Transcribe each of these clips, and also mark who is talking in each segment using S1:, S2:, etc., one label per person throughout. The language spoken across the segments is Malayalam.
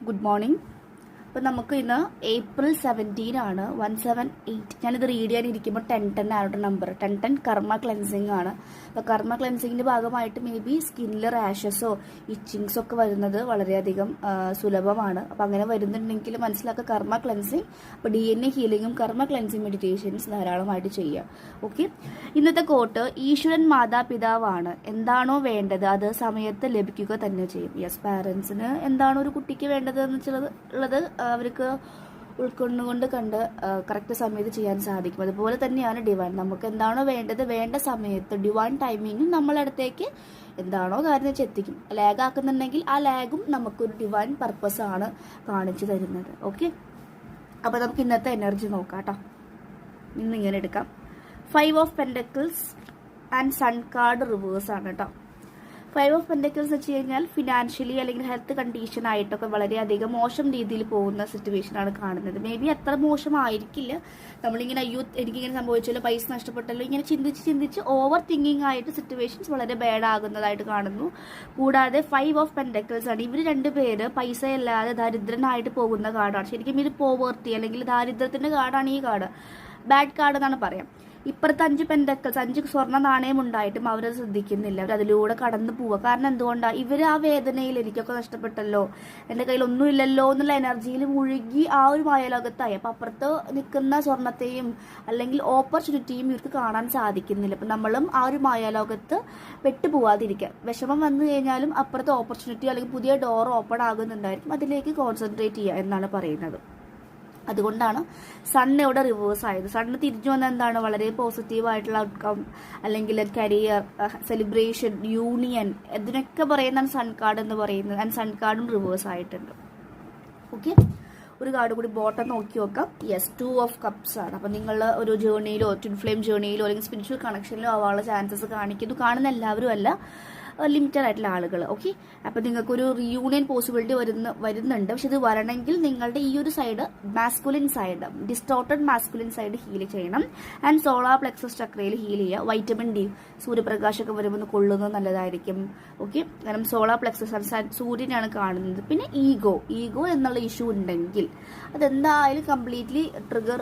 S1: Good morning. അപ്പോൾ നമുക്ക് ഇന്ന് April 17 ആണ്. 178. ഞാനിത് റീഡ് ചെയ്യാനിരിക്കുമ്പോൾ 1010 ആയിട്ട് നമ്പർ 1010 കർമ്മ ക്ലെൻസിങ് ആണ്. അപ്പോൾ കർമ്മ ക്ലെൻസിങ്ങിൻ്റെ ഭാഗമായിട്ട് മേ ബി സ്കിന്നിൽ റാഷസോ ഇച്ചിങ്സോ ഒക്കെ വരുന്നത് വളരെയധികം സുലഭമാണ്. അപ്പോൾ അങ്ങനെ വരുന്നുണ്ടെങ്കിൽ മനസ്സിലാക്കുക കർമ്മ ക്ലെൻസിങ്. അപ്പോൾ DNA ഹീലിങ്ങും കർമ്മ ക്ലെൻസിങ് മെഡിറ്റേഷൻസ് ധാരാളമായിട്ട് ചെയ്യുക. ഓക്കെ. ഇന്നത്തെ കോട്ട്, ഈശ്വരൻ മാതാപിതാവാണ്, എന്താണോ വേണ്ടത് അത് സമയത്ത് ലഭിക്കുക തന്നെ ചെയ്യും. യെസ്, പാരൻസിന് എന്താണോ ഒരു കുട്ടിക്ക് വേണ്ടത് എന്ന് വെച്ചുള്ളത് അവർക്ക് ഉൾക്കൊണ്ടുകൊണ്ട് കണ്ട് കറക്റ്റ് സമയത്ത് ചെയ്യാൻ സാധിക്കും. അതുപോലെ തന്നെയാണ് ഡിവൈൻ. നമുക്ക് എന്താണോ വേണ്ടത് വേണ്ട സമയത്ത് ഡിവൈൻ ടൈമിങ്ങും നമ്മളടുത്തേക്ക് എന്താണോ കാര്യം എത്തിക്കും. ലാഗ് ആക്കുന്നുണ്ടെങ്കിൽ ആ ലാഗും നമുക്കൊരു ഡിവൈൻ പർപ്പസ് ആണ് കാണിച്ചു തരുന്നത്. ഓക്കെ. അപ്പോൾ നമുക്ക് ഇന്നത്തെ എനർജി നോക്കാം കേട്ടോ. ഇന്ന് ഇങ്ങനെ എടുക്കാം. 5 of Pentacles and sun card reverse ആണ് കേട്ടോ. 5 of Pentacles വെച്ച് കഴിഞ്ഞാൽ ഫിനാൻഷ്യലി അല്ലെങ്കിൽ ഹെൽത്ത് കണ്ടീഷൻ ആയിട്ടൊക്കെ വളരെയധികം മോശം രീതിയിൽ പോകുന്ന സിറ്റുവേഷനാണ് കാണുന്നത്. മേ ബി അത്ര മോശമായിരിക്കില്ല. നമ്മളിങ്ങനെ എനിക്കിങ്ങനെ സംഭവിച്ചല്ലോ, പൈസ നഷ്ടപ്പെട്ടല്ലോ, ഇങ്ങനെ ചിന്തിച്ച് ഓവർ തിങ്കിങ് ആയിട്ട് സിറ്റുവേഷൻസ് വളരെ ബാഡ് ആകുന്നതായിട്ട് കാണുന്നു. കൂടാതെ 5 of Pentacles ആണ്. ഇവർ രണ്ടുപേര് പൈസയല്ലാതെ ദരിദ്രനായിട്ട് പോകുന്ന കാർഡാണ്. ശരിക്കും ഇത് പോവേർട്ടി അല്ലെങ്കിൽ ദാരിദ്ര്യത്തിന്റെ കാർഡാണ് ഈ കാർഡ്. ബാഡ് കാർഡ് എന്നാണ് പറയാം. ഇപ്പുറത്ത് 5 Pentacles, 5 സ്വർണ്ണ നാണയം ഉണ്ടായിട്ടും അവരത് ശ്രദ്ധിക്കുന്നില്ല. അവർ അതിലൂടെ കടന്നു പോവുക. കാരണം എന്തുകൊണ്ടാണ്? ഇവർ ആ വേദനയിൽ എനിക്കൊക്കെ നഷ്ടപ്പെട്ടല്ലോ, എൻ്റെ കയ്യിൽ ഒന്നുമില്ലല്ലോ എന്നുള്ള എനർജിയിൽ മുഴുകി ആ ഒരു മായലോകത്തായി. അപ്പം അപ്പുറത്ത് നിൽക്കുന്ന സ്വർണത്തെയും അല്ലെങ്കിൽ ഓപ്പർച്യൂണിറ്റിയും ഇവർക്ക് കാണാൻ സാധിക്കുന്നില്ല. അപ്പം നമ്മളും ആ ഒരു മായാലോകത്ത് പെട്ടുപോവാതിരിക്കുക. വിഷമം വന്നു കഴിഞ്ഞാലും അപ്പുറത്ത് ഓപ്പർച്യൂണിറ്റി അല്ലെങ്കിൽ പുതിയ ഡോർ ഓപ്പൺ ആകുന്നുണ്ടായിരിക്കും, അതിലേക്ക് കോൺസെൻട്രേറ്റ് ചെയ്യുക എന്നാണ് പറയുന്നത്. അതുകൊണ്ടാണ് സണ്ണ് ഇവിടെ റിവേഴ്സ് ആയത്. സണ്ണ് തിരിച്ചു വന്ന എന്താണ്? വളരെ പോസിറ്റീവായിട്ടുള്ള ഔട്ട്കം അല്ലെങ്കിൽ കരിയർ, സെലിബ്രേഷൻ, യൂണിയൻ, ഇതിനൊക്കെ പറയുന്നതാണ് സൺ കാർഡ് എന്ന് പറയുന്നത്. ആൻഡ് സൺ കാർഡും റിവേഴ്സ് ആയിട്ടുണ്ട്. ഓക്കെ. ഒരു കാർഡ് കൂടി ബോട്ടം നോക്കി നോക്കാം. യെസ്, 2 of Cups ആണ്. അപ്പം നിങ്ങൾ ഒരു ജേർണിയിലോ ട്വിൻ ഫ്ലെയിം ജേർണിയിലോ അല്ലെങ്കിൽ സ്പിരിച്വൽ കണക്ഷനിലോ ആവാനുള്ള ചാൻസസ് കാണിക്കുന്നു. കാണുന്ന എല്ലാവരും അല്ല, ലിമിറ്റഡ് ആയിട്ടുള്ള ആളുകൾ. ഓക്കെ. അപ്പം നിങ്ങൾക്കൊരു റീയൂണിയൻ പോസിബിലിറ്റി വരുന്നുണ്ട്. പക്ഷെ ഇത് വരണമെങ്കിൽ നിങ്ങളുടെ ഈ ഒരു side masculine side, distorted masculine side heal ചെയ്യണം. ആൻഡ് സോളാർ പ്ലെക്സസ് ചക്രയിൽ ഹീൽ ചെയ്യുക. വൈറ്റമിൻ ഡി, സൂര്യപ്രകാശമൊക്കെ വരുമ്പോൾ കൊള്ളുന്നത് നല്ലതായിരിക്കും. ഓക്കെ. കാരണം സോളാർ പ്ലെക്സസ് സൂര്യനാണ് കാണുന്നത്. പിന്നെ ഈഗോ എന്നുള്ള ഇഷ്യൂ ഉണ്ടെങ്കിൽ അതെന്തായാലും കംപ്ലീറ്റ്ലി ട്രിഗർ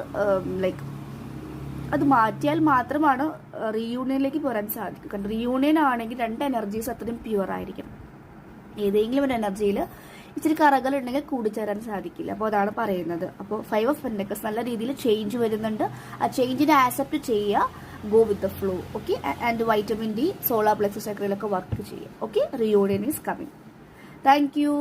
S1: അത് മാറ്റിയാൽ മാത്രമാണ് റീയൂണിയനിലേക്ക് പോരാൻ സാധിക്കും. കാരണം റീയൂണിയൻ ആണെങ്കിൽ 2 എനർജീസ് അത്രയും പ്യുവർ ആയിരിക്കും. ഏതെങ്കിലും ഒരു എനർജിയിൽ ഇച്ചിരി കറകളുണ്ടെങ്കിൽ കൂടിച്ചേരാൻ സാധിക്കില്ല. അപ്പോൾ അതാണ് പറയുന്നത്. അപ്പോൾ 5 of Pentacles നല്ല രീതിയിൽ ചേഞ്ച് വരുന്നുണ്ട്. ആ ചേഞ്ചിനെ ആക്സെപ്റ്റ് ചെയ്യുക. Go with the flow. Okay. And vitamin D, solar plexus ചക്രയിലൊക്കെ വർക്ക് ചെയ്യുക. Okay. Reunion is coming. Thank U.